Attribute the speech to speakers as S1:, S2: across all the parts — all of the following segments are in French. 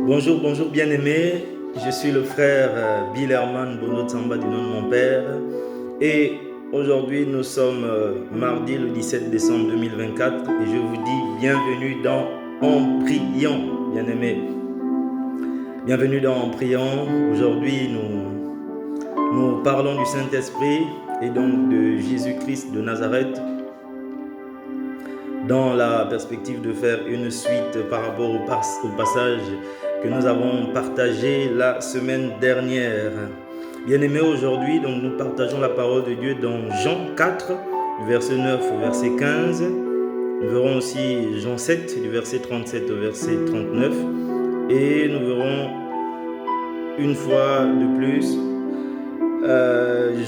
S1: Bonjour, bonjour bien-aimés. Je suis le frère Bill Herman Bono Tsamba du nom de mon père. Et aujourd'hui, nous sommes mardi le 17 décembre 2024 et je vous dis bienvenue dans En Priant, bien-aimés. Bienvenue dans En Priant. Aujourd'hui, nous parlons du Saint-Esprit et donc de Jésus-Christ de Nazareth dans la perspective de faire une suite par rapport au passage que nous avons partagé la semaine dernière. Bien-aimés, aujourd'hui, donc nous partageons la parole de Dieu dans Jean 4, du verset 9 au verset 15. Nous verrons aussi Jean 7, du verset 37 au verset 39. Et nous verrons une fois de plus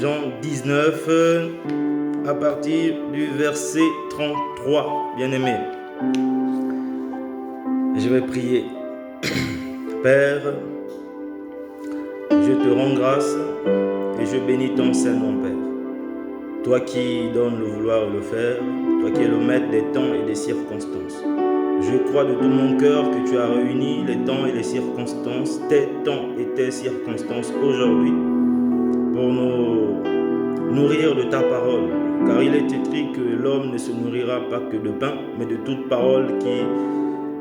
S1: Jean 19 à partir du verset 33. Bien-aimés, je vais prier. Père, je te rends grâce et je bénis ton Saint-Nom, Père. Toi qui donnes le vouloir et le faire, toi qui es le maître des temps et des circonstances. Je crois de tout mon cœur que tu as réuni les temps et les circonstances, tes temps et tes circonstances aujourd'hui, pour nous nourrir de ta parole. Car il est écrit que l'homme ne se nourrira pas que de pain, mais de toute parole qui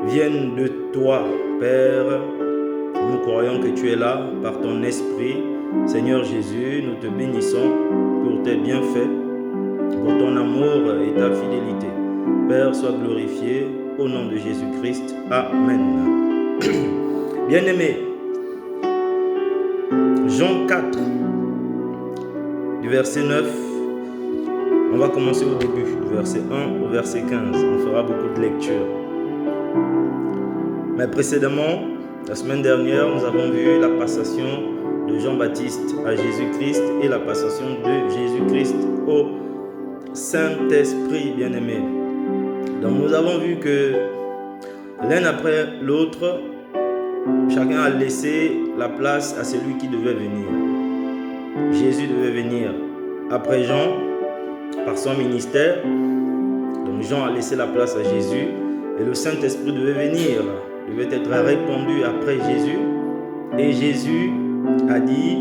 S1: viennent de toi, Père. Nous croyons que tu es là par ton esprit. Seigneur Jésus, nous te bénissons pour tes bienfaits, pour ton amour et ta fidélité. Père, sois glorifié au nom de Jésus-Christ. Amen. Bien-aimés, Jean 4, du verset 9, on va commencer au début, du verset 1 au verset 15. On fera beaucoup de lectures. Mais précédemment, la semaine dernière, nous avons vu la passation de Jean-Baptiste à Jésus-Christ et la passation de Jésus-Christ au Saint-Esprit, bien-aimé. Donc nous avons vu que l'un après l'autre, chacun a laissé la place à celui qui devait venir. Jésus devait venir après Jean, par son ministère. Donc Jean a laissé la place à Jésus et le Saint-Esprit devait venir, devait être répandu après Jésus. Et Jésus a dit,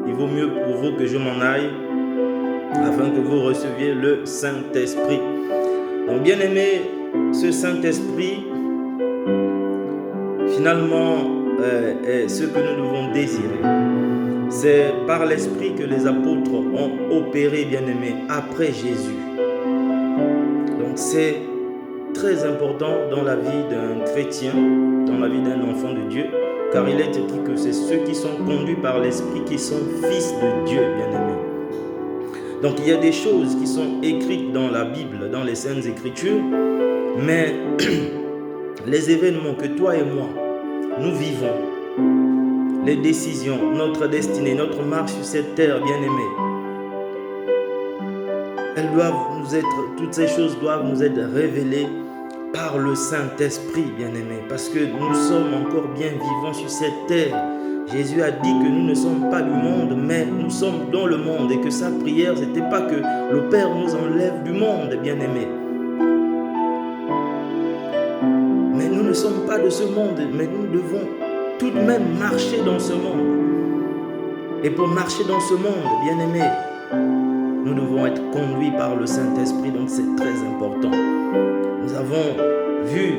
S1: il vaut mieux pour vous que je m'en aille, afin que vous receviez le Saint-Esprit. Donc bien aimé, ce Saint-Esprit, finalement, est ce que nous devons désirer. C'est par l'Esprit que les apôtres ont opéré, bien aimé, après Jésus. Donc c'est très important dans la vie d'un chrétien, dans la vie d'un enfant de Dieu, car il est écrit que c'est ceux qui sont conduits par l'Esprit qui sont fils de Dieu, bien-aimés. Donc il y a des choses qui sont écrites dans la Bible, dans les Saintes Écritures, mais les événements que toi et moi, nous vivons, les décisions, notre destinée, notre marche sur cette terre, bien-aimée, elles doivent nous être, toutes ces choses doivent nous être révélées par le Saint-Esprit, bien-aimé, parce que nous sommes encore bien vivants sur cette terre. Jésus a dit que nous ne sommes pas du monde, mais nous sommes dans le monde, et que sa prière, ce n'était pas que le Père nous enlève du monde, bien-aimé. Mais nous ne sommes pas de ce monde, mais nous devons tout de même marcher dans ce monde. Et pour marcher dans ce monde, bien-aimé, nous devons être conduits par le Saint-Esprit, donc c'est très important. Nous avons vu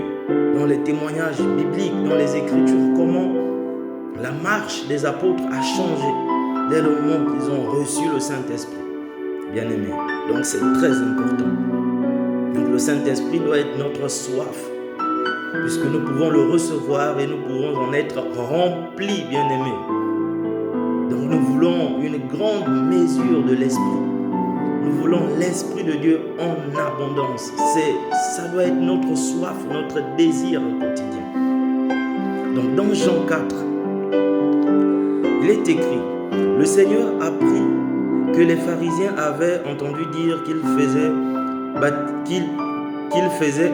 S1: dans les témoignages bibliques, dans les Écritures, comment la marche des apôtres a changé dès le moment qu'ils ont reçu le Saint-Esprit, bien-aimé. Donc c'est très important. Donc le Saint-Esprit doit être notre soif, puisque nous pouvons le recevoir et nous pouvons en être remplis, bien-aimés. Donc nous voulons une grande mesure de l'Esprit. Nous voulons l'Esprit de Dieu en abondance. Ça doit être notre soif, notre désir quotidien. Donc dans Jean 4, il est écrit, le Seigneur apprit que les pharisiens avaient entendu dire qu'il faisait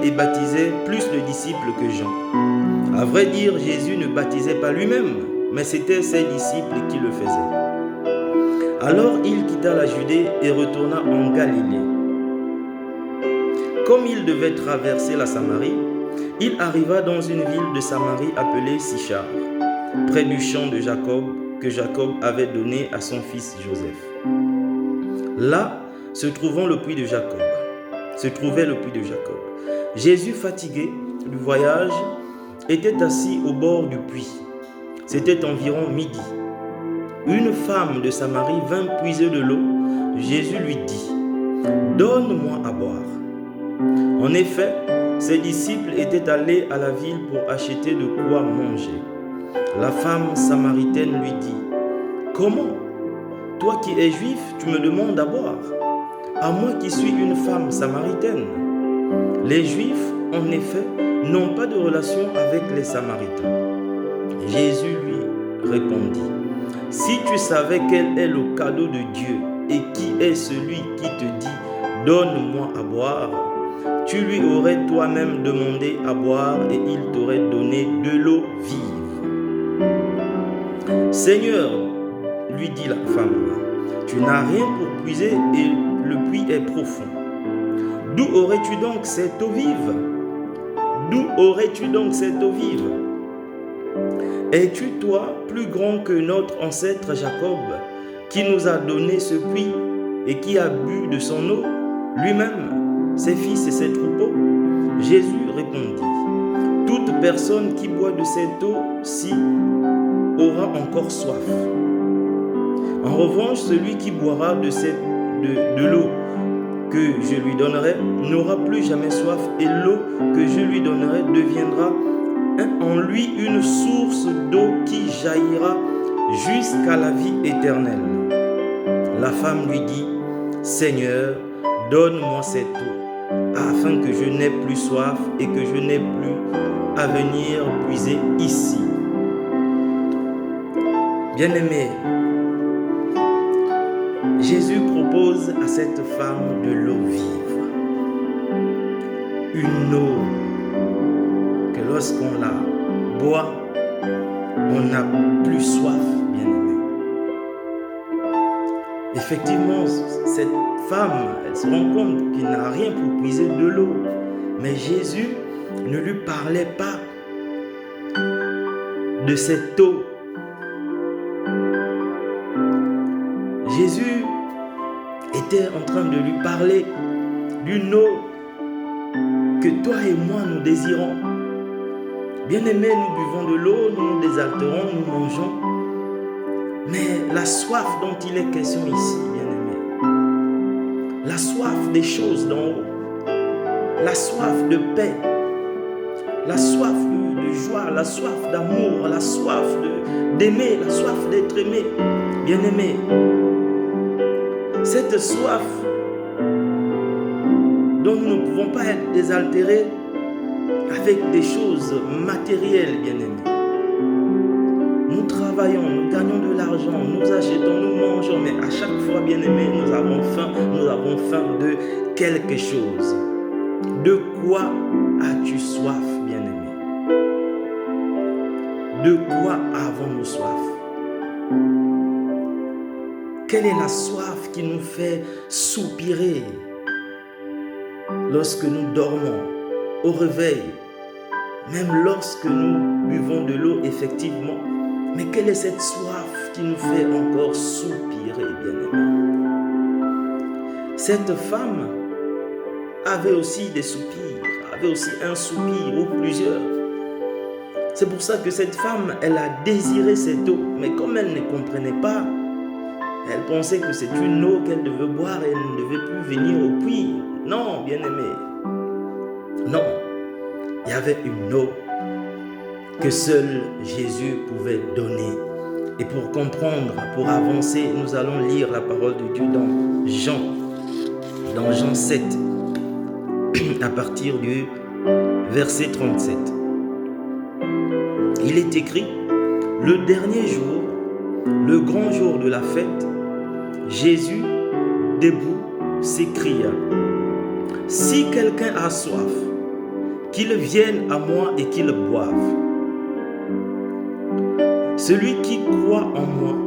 S1: et baptisait plus de disciples que Jean. À vrai dire, Jésus ne baptisait pas lui-même, mais c'était ses disciples qui le faisaient. Alors il quitta la Judée et retourna en Galilée. Comme il devait traverser la Samarie, Il arriva dans une ville de Samarie appelée Sichar, près du champ de Jacob que Jacob avait donné à son fils Joseph. Là se trouvait le puits de Jacob. Jésus, fatigué du voyage, était assis au bord du puits. C'était environ midi. Une femme de Samarie vint puiser de l'eau. Jésus lui dit, « Donne-moi à boire. » En effet, ses disciples étaient allés à la ville pour acheter de quoi manger. La femme samaritaine lui dit, « Comment? Toi qui es juif, tu me demandes à boire, à moi qui suis une femme samaritaine. » Les Juifs, en effet, n'ont pas de relation avec les Samaritains. Jésus lui répondit, « Si tu savais quel est le cadeau de Dieu et qui est celui qui te dit, « Donne-moi à boire », tu lui aurais toi-même demandé à boire et il t'aurait donné de l'eau vive. » « Seigneur, lui dit la femme, tu n'as rien pour puiser et le puits est profond. D'où aurais-tu donc cette eau vive? Es-tu toi plus grand que notre ancêtre Jacob, qui nous a donné ce puits et qui a bu de son eau, lui-même, ses fils et ses troupeaux? Jésus répondit, toute personne qui boit de cette eau-ci aura encore soif. En revanche, celui qui boira de l'eau que je lui donnerai n'aura plus jamais soif, et l'eau que je lui donnerai deviendra en lui une source d'eau qui jaillira jusqu'à la vie éternelle. La femme lui dit, Seigneur, donne-moi cette eau, afin que je n'ai plus soif et que je n'ai plus à venir puiser ici. Bien-aimés, Jésus propose à cette femme de l'eau vive. Une eau que lorsqu'on la boit, on n'a plus soif, bien-aimé. Effectivement, cette femme, elle se rend compte qu'il n'a rien pour puiser de l'eau. Mais Jésus ne lui parlait pas de cette eau. Jésus était en train de lui parler d'une eau que toi et moi nous désirons. Bien-aimés, nous buvons de l'eau, nous nous désaltérons, nous mangeons. Mais la soif dont il est question ici, bien-aimés, la soif des choses d'en haut, la soif de paix, la soif de joie, la soif d'amour, la soif d'aimer, la soif d'être aimé, bien-aimés, cette soif dont nous ne pouvons pas être désaltérés avec des choses matérielles, bien-aimés. Nous travaillons, nous gagnons de l'argent, nous achetons, nous mangeons, mais à chaque fois, bien-aimés, nous avons faim de quelque chose. De quoi as-tu soif, bien-aimé? De quoi avons-nous soif? Quelle est la soif qui nous fait soupirer lorsque nous dormons, au réveil, même lorsque nous buvons de l'eau, effectivement? Mais quelle est cette soif qui nous fait encore soupirer, bien-aimés? Cette femme avait aussi des soupirs, avait aussi un soupir ou plusieurs. C'est pour ça que cette femme, elle a désiré cette eau, mais comme elle ne comprenait pas, elle pensait que c'est une eau qu'elle devait boire et elle ne devait plus venir au puits. Non, bien-aimé. Non. Il y avait une eau que seul Jésus pouvait donner. Et pour comprendre, pour avancer, nous allons lire la parole de Dieu dans Jean 7, à partir du verset 37. Il est écrit, le dernier jour, le grand jour de la fête, Jésus, debout, s'écria, « Si quelqu'un a soif, qu'il vienne à moi et qu'il boive. Celui qui croit en moi,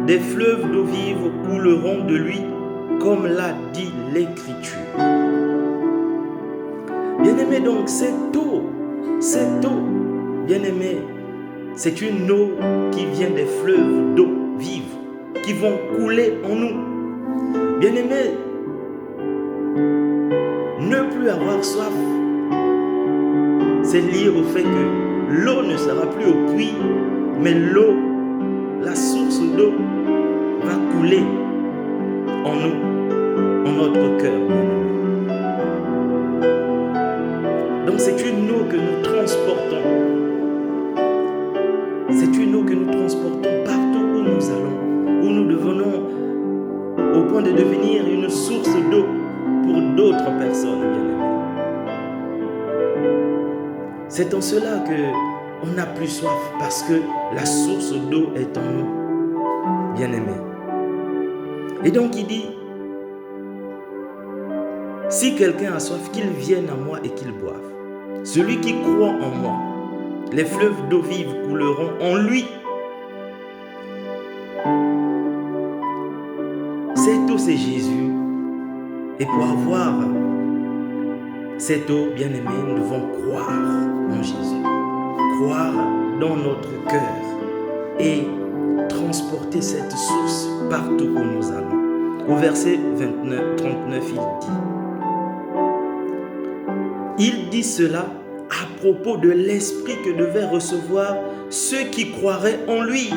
S1: des fleuves d'eau vive couleront de lui, comme l'a dit l'Écriture. » Bien-aimé, donc, cette eau Cette eau, bien-aimé, c'est une eau qui vient des fleuves d'eau vive, qui vont couler en nous. Bien-aimé, ne plus avoir soif, c'est lié au fait que l'eau ne sera plus au puits, mais l'eau, la source d'eau, va couler en nous, en notre cœur. Donc c'est une eau que nous transportons. C'est une eau que nous transportons partout où nous allons, où nous devenons au point de devenir une source d'eau pour d'autres personnes, bien-aimés. C'est en cela qu'on n'a plus soif, parce que la source d'eau est en nous, bien-aimés. Et donc il dit, si quelqu'un a soif, qu'il vienne à moi et qu'il boive. Celui qui croit en moi, les fleuves d'eau vive couleront en lui. Cette eau, c'est Jésus. Et pour avoir cette eau, bien-aimée, nous devons croire en Jésus. Croire dans notre cœur et transporter cette source partout où nous allons. Au verset 39, il dit cela à propos de l'Esprit que devaient recevoir ceux qui croiraient en lui.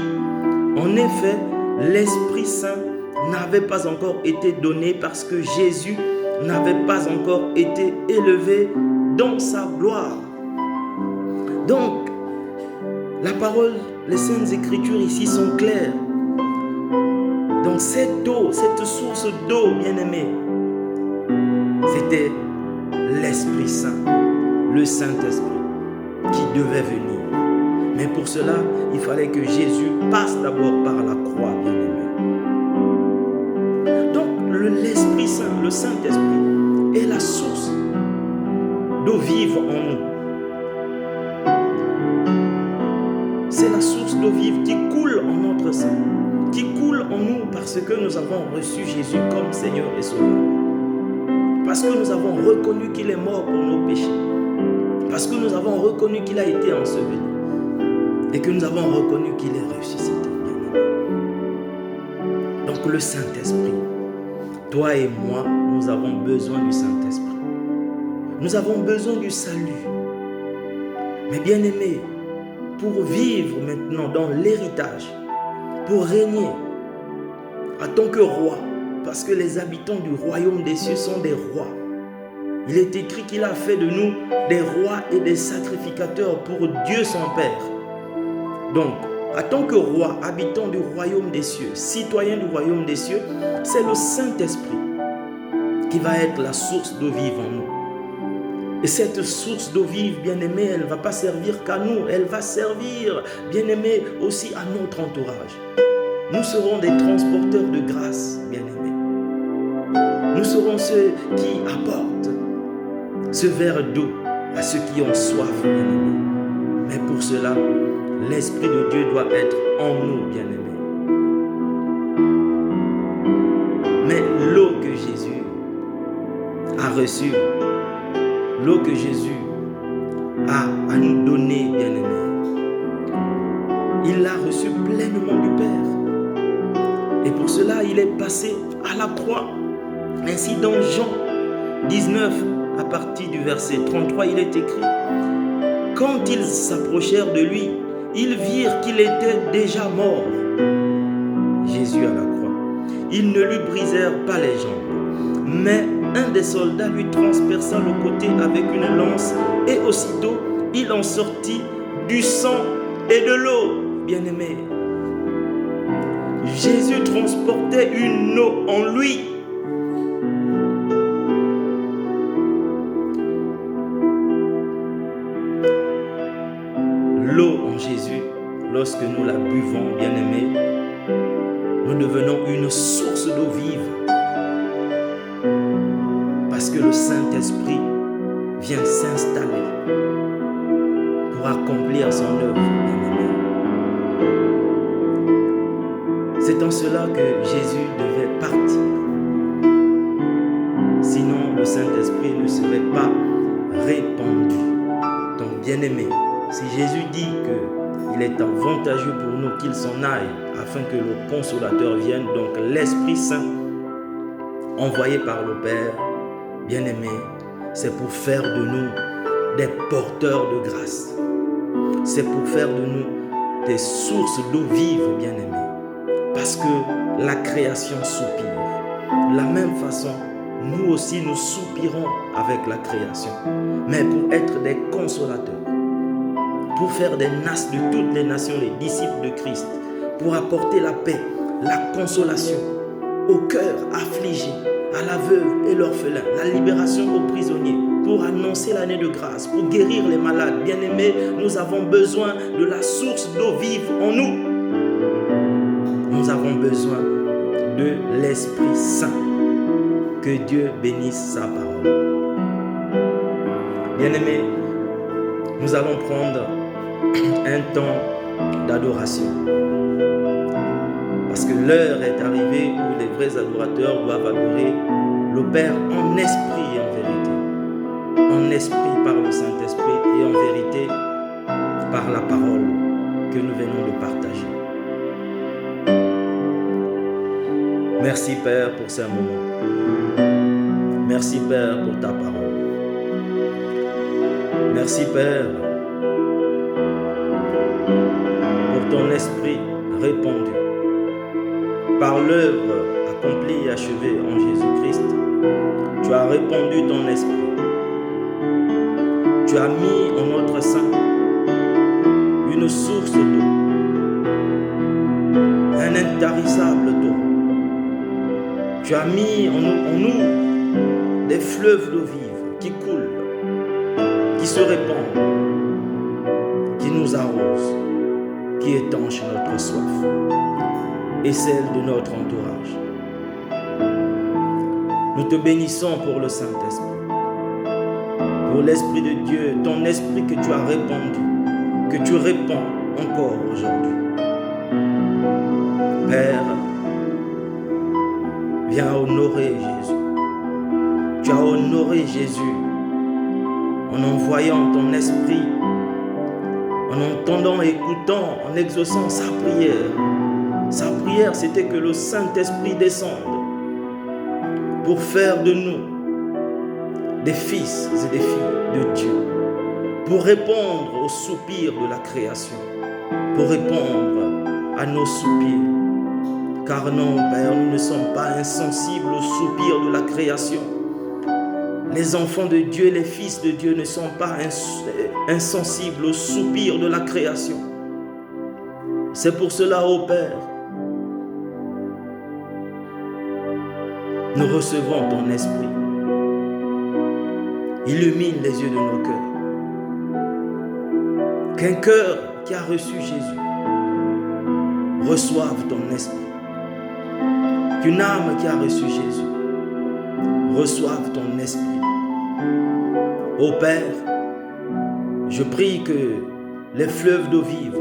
S1: En effet, l'Esprit Saint n'avait pas encore été donné parce que Jésus n'avait pas encore été élevé dans sa gloire. Donc, la parole, les Saintes Écritures ici sont claires. Donc cette eau, cette source d'eau, bien-aimée, c'était l'Esprit Saint, le Saint-Esprit qui devait venir. Mais pour cela, il fallait que Jésus passe d'abord par la croix, bien-aimé. Donc l'Esprit Saint, le Saint-Esprit, est la source d'eau vive en nous. C'est la source d'eau vive qui coule en notre sein, qui coule en nous parce que nous avons reçu Jésus comme Seigneur et Sauveur. Parce que nous avons reconnu qu'il est mort pour nos péchés. Parce que nous avons reconnu qu'il a été enseveli. Et que nous avons reconnu qu'il est ressuscité. Donc le Saint-Esprit, toi et moi, nous avons besoin du Saint-Esprit. Nous avons besoin du salut. Mais bien aimé, pour vivre maintenant dans l'héritage, pour régner en tant que roi, parce que les habitants du royaume des cieux sont des rois. Il est écrit qu'il a fait de nous des rois et des sacrificateurs pour Dieu son Père. Donc, en tant que roi, habitant du royaume des cieux, citoyen du royaume des cieux, c'est le Saint-Esprit qui va être la source d'eau vive en nous. Et cette source d'eau vive, bien-aimée, elle ne va pas servir qu'à nous, elle va servir, bien-aimée, aussi à notre entourage. Nous serons des transporteurs de grâce, bien-aimés. Nous serons ceux qui apportent ce verre d'eau à ceux qui ont soif, bien-aimés. Mais pour cela, l'Esprit de Dieu doit être en nous, bien-aimés. Mais l'eau que Jésus a reçue, l'eau que Jésus a à nous donner, bien-aimés, il l'a reçue pleinement du Père. Et pour cela, il est passé à la croix. Ainsi, dans Jean 19, à partir du verset 33, il est écrit: quand ils s'approchèrent de lui, ils virent qu'il était déjà mort. Jésus à la croix. Ils ne lui brisèrent pas les jambes, mais un des soldats lui transperça le côté avec une lance, et aussitôt il en sortit du sang et de l'eau. Bien-aimé, Jésus transportait une eau en lui. L'eau en Jésus, lorsque nous la buvons, bien-aimés, nous devenons une source d'eau vive. Parce que le Saint-Esprit vient s'installer pour accomplir son œuvre, bien-aimés. C'est en cela que Jésus devait partir. Sinon, le Saint-Esprit ne serait pas répandu. Donc, Bien-aimés, si Jésus dit qu'il est avantageux pour nous qu'il s'en aille afin que le Consolateur vienne, donc l'Esprit Saint envoyé par le Père, bien-aimés, c'est pour faire de nous des porteurs de grâce. C'est pour faire de nous des sources d'eau vive, bien-aimés. Parce que la création soupire. De la même façon, nous aussi nous soupirons avec la création. Mais pour être des consolateurs, pour faire des de toutes les nations les disciples de Christ, pour apporter la paix, la consolation au cœur affligé, à la veuve et l'orphelin, la libération aux prisonniers, pour annoncer l'année de grâce, pour guérir les malades. Bien-aimés, nous avons besoin de la source d'eau vive en nous. Nous avons besoin de l'Esprit Saint. Que Dieu bénisse sa parole. Bien-aimés, nous allons prendre un temps d'adoration. Parce que l'heure est arrivée où les vrais adorateurs doivent adorer le Père en esprit et en vérité. En esprit par le Saint-Esprit et en vérité par la parole que nous venons de partager. Merci Père pour ce moment. Merci Père pour ta parole. Merci Père pour ton esprit répandu. Par l'œuvre accomplie et achevée en Jésus-Christ, tu as répandu ton esprit. Tu as mis en notre sein une source d'eau, un intarissable d'eau. Tu as mis en nous des fleuves d'eau vive qui coulent, qui se répandent, qui nous arrosent, qui étanchent notre soif et celle de notre entourage. Nous te bénissons pour le Saint-Esprit, pour l'Esprit de Dieu, ton Esprit que tu as répandu, que tu répands encore aujourd'hui. Père, viens honorer Jésus. Tu as honoré Jésus en envoyant ton esprit, en entendant, écoutant, en exaucant sa prière. Sa prière, c'était que le Saint-Esprit descende pour faire de nous des fils et des filles de Dieu, pour répondre aux soupirs de la création, pour répondre à nos soupirs. Car non, Père, nous ne sommes pas insensibles aux soupirs de la création. Les enfants de Dieu, les fils de Dieu ne sont pas insensibles aux soupirs de la création. C'est pour cela, ô Père, nous recevons ton esprit. Illumine les yeux de nos cœurs. Qu'un cœur qui a reçu Jésus reçoive ton esprit. Qu'une âme qui a reçu Jésus reçoive ton esprit. Ô Père, je prie que les fleuves d'eau vive,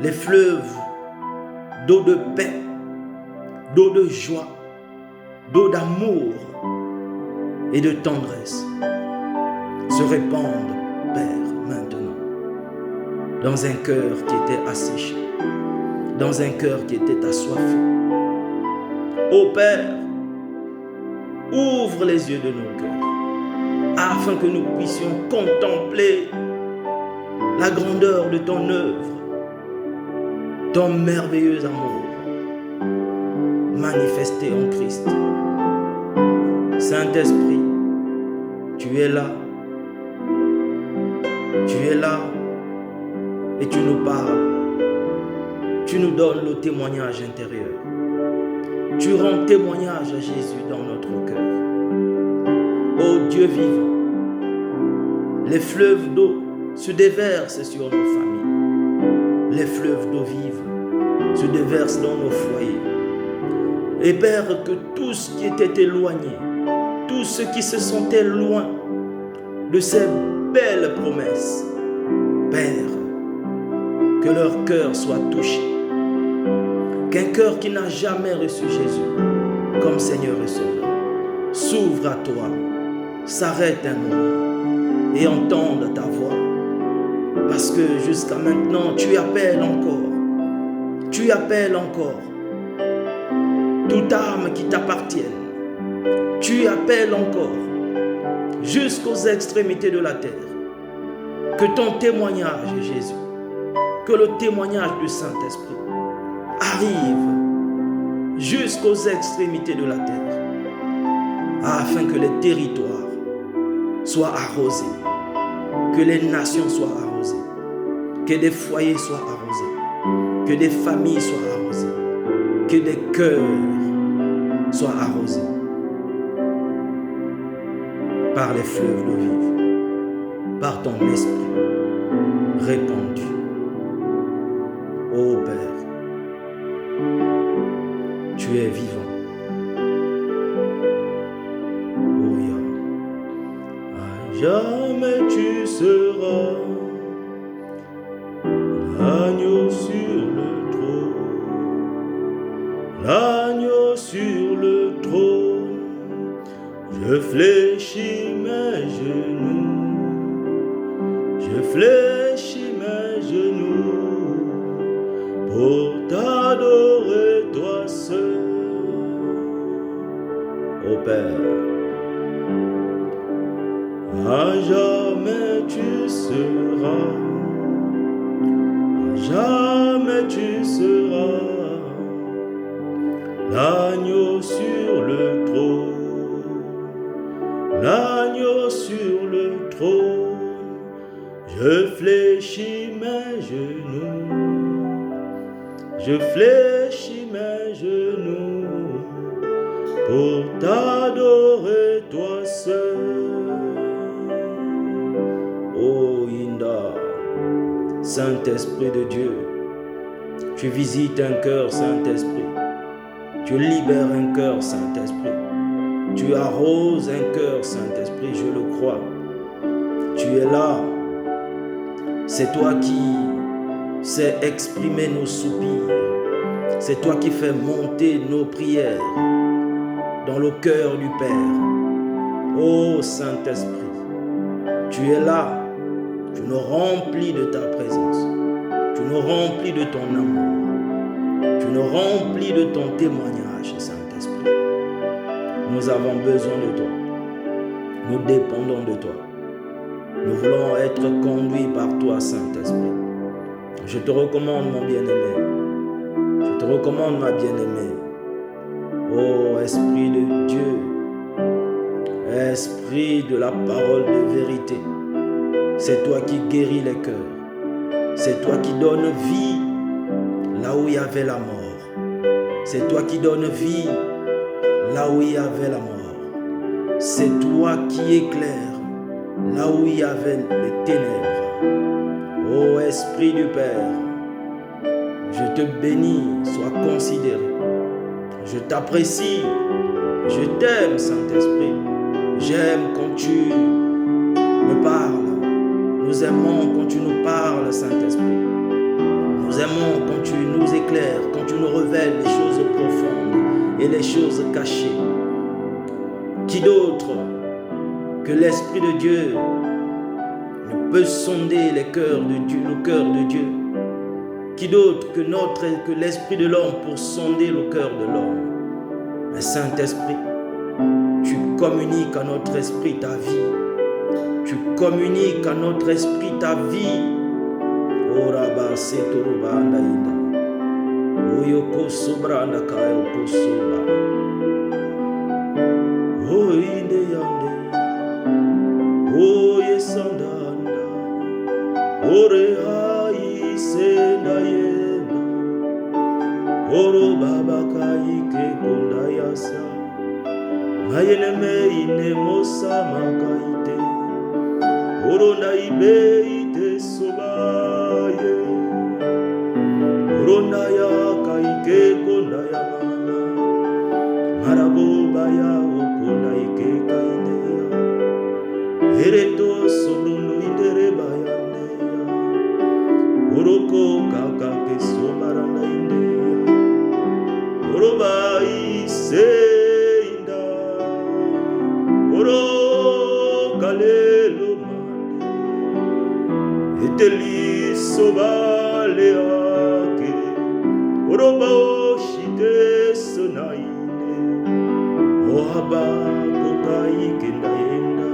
S1: les fleuves d'eau de paix, d'eau de joie, d'eau d'amour et de tendresse se répandent, Père, maintenant, dans un cœur qui était asséché, dans un cœur qui était assoiffé. Ô Père, ouvre les yeux de nos cœurs afin que nous puissions contempler la grandeur de ton œuvre, ton merveilleux amour manifesté en Christ. Saint-Esprit, tu es là et tu nous parles, tu nous donnes le témoignage intérieur. Tu rends témoignage à Jésus dans notre cœur. Ô Dieu vivant, les fleuves d'eau se déversent sur nos familles. Les fleuves d'eau vive se déversent dans nos foyers. Et Père, que tous ceux qui étaient éloignés, tous ceux qui se sentaient loin de ces belles promesses, Père, que leur cœur soit touché. Qu'un cœur qui n'a jamais reçu Jésus comme Seigneur et Sauveur s'ouvre à toi, s'arrête un moment et entende ta voix Parce que jusqu'à maintenant, tu appelles encore. Tu appelles encore toute âme qui t'appartienne. Tu appelles encore jusqu'aux extrémités de la terre. Que ton témoignage, Jésus, que le témoignage du Saint-Esprit arrive jusqu'aux extrémités de la terre, afin que les territoires soient arrosés, que les nations soient arrosées, que des foyers soient arrosés, que des familles soient arrosées, que des cœurs soient arrosés par les fleuves d'eau vive, par ton esprit répandu. Ô Père, tu es vivant. Oh Yahweh, à jamais tu seras l'agneau sur le trône, l'agneau sur le trône. Je fléchis mes genoux, je fléchis mes genoux pour t'adorer toi seul. Ô Père, à jamais tu seras, à jamais tu seras l'agneau sur le trône, l'agneau sur le trône. Je fléchis mes genoux, je fléchis mes genoux pour t'adorer toi seul. Oh Inda, Saint-Esprit de Dieu, tu visites un cœur, Saint-Esprit. Tu libères un cœur, Saint-Esprit. Tu arroses un cœur, Saint-Esprit, je le crois. Tu es là. C'est toi qui sais exprimer nos soupirs. C'est toi qui fais monter nos prières dans le cœur du Père. Ô Saint-Esprit, tu es là. Tu nous remplis de ta présence. Tu nous remplis de ton amour. Tu nous remplis de ton témoignage, Saint-Esprit. Nous avons besoin de toi. Nous dépendons de toi. Nous voulons être conduits par toi, Saint-Esprit. Je te recommande, mon bien-aimé. Je te recommande, ma bien-aimée. Ô Esprit de Dieu, Esprit de la parole de vérité, c'est toi qui guéris les cœurs. C'est toi qui donnes vie là où il y avait la mort. C'est toi qui donnes vie là où il y avait la mort. C'est toi qui éclaires là où il y avait les ténèbres. Ô Esprit du Père, je te bénis, sois considéré. Je t'apprécie, je t'aime, Saint-Esprit. J'aime quand tu me parles. Nous aimons quand tu nous parles, Saint-Esprit. Nous aimons quand tu nous éclaires, quand tu nous révèles les choses profondes et les choses cachées. Qui d'autre que l'Esprit de Dieu ne peut sonder les cœurs de Dieu, le cœur de Dieu? Qui d'autre que l'Esprit de l'homme pour sonder le cœur de l'homme? Mais Saint-Esprit, tu communiques à notre esprit ta vie. Tu communiques à notre esprit ta vie. Oraba setoroba andainda. Oyoko sobra andaka oyoko soba. Oinde yande. Oye sandanda. Ore ai senda yenda. Oro baba kaike kondayasa. Mayene me ine mosa makaite. Orona ibe ite sobaye. Orona ya kaike konda ya mama. Maraboba ya okona ike kainde ya. Ereto sobrono indere bayande ya. Oroko kaka ke sobaranda inde ya. Oroba ise inda. Oro kalelo. Iteli sobaleake Oroba oshite sonaine Ohaba kokai kendaenda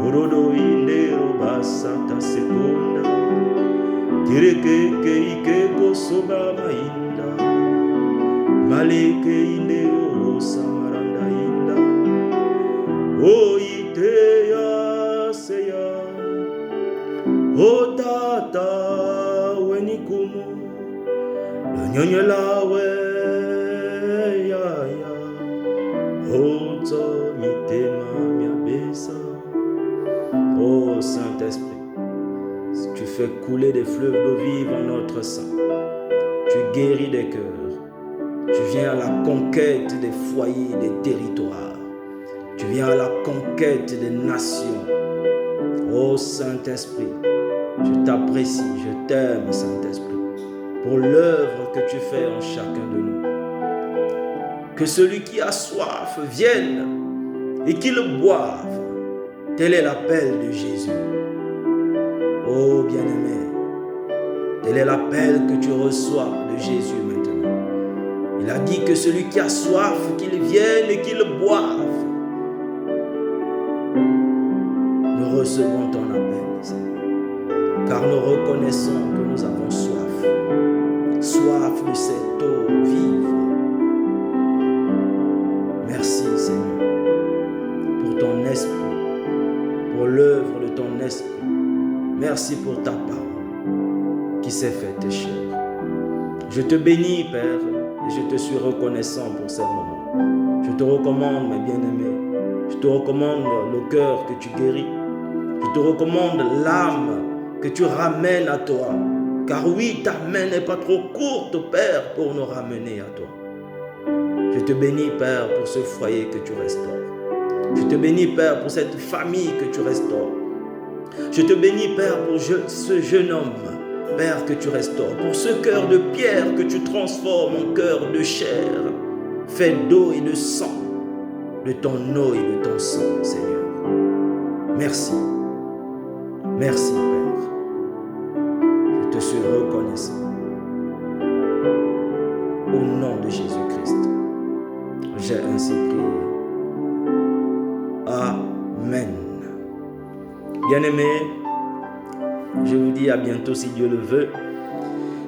S1: Orodo inde roba sata sekonda Kireke ike kosoba mainda Maleke inde o samaranda inda O iteya seya O tata wenikumu Nyonyelawe ya ya Oto mitema miabesa Oh Saint-Esprit, tu fais couler des fleuves d'eau vive en notre sein. Tu guéris des cœurs. Tu viens à la conquête des foyers, des territoires. Tu viens à la conquête des nations. Oh Saint-Esprit, je t'apprécie, je t'aime Saint-Esprit, pour l'œuvre que tu fais en chacun de nous. Que celui qui a soif vienne et qu'il boive. Tel est l'appel de Jésus. Oh bien-aimé, tel est l'appel que tu reçois de Jésus maintenant. Il a dit que celui qui a soif, qu'il vienne et qu'il boive. Nous recevons ton appel, Seigneur, car nous reconnaissons que nous avons soif. Soif de cette eau vive. Merci, Seigneur, pour ton esprit, pour l'œuvre de ton esprit. Merci pour ta parole qui s'est faite chair. Je te bénis, Père, et je te suis reconnaissant pour ces moments. Je te recommande, mes bien-aimés, je te recommande le cœur que tu guéris. Je te recommande l'âme que tu ramènes à toi. Car oui, ta main n'est pas trop courte, Père, pour nous ramener à toi. Je te bénis, Père, pour ce foyer que tu restaures. Je te bénis, Père, pour cette famille que tu restaures. Je te bénis, Père, pour ce jeune homme, Père, que tu restaures. Pour ce cœur de pierre que tu transformes en cœur de chair, fait d'eau et de sang, de ton eau et de ton sang, Seigneur. Merci. Merci, Père. Je te suis reconnaissant. Au nom de Jésus-Christ, j'ai ainsi prié. Amen. Bien-aimés, je vous dis à bientôt si Dieu le veut.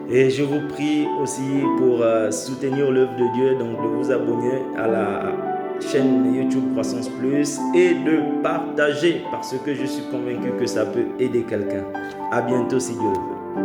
S1: Et je vous prie aussi pour soutenir l'œuvre de Dieu, donc de vous abonner à la chaîne YouTube Croissance Plus et de partager parce que je suis convaincu que ça peut aider quelqu'un. À bientôt si Dieu le veut.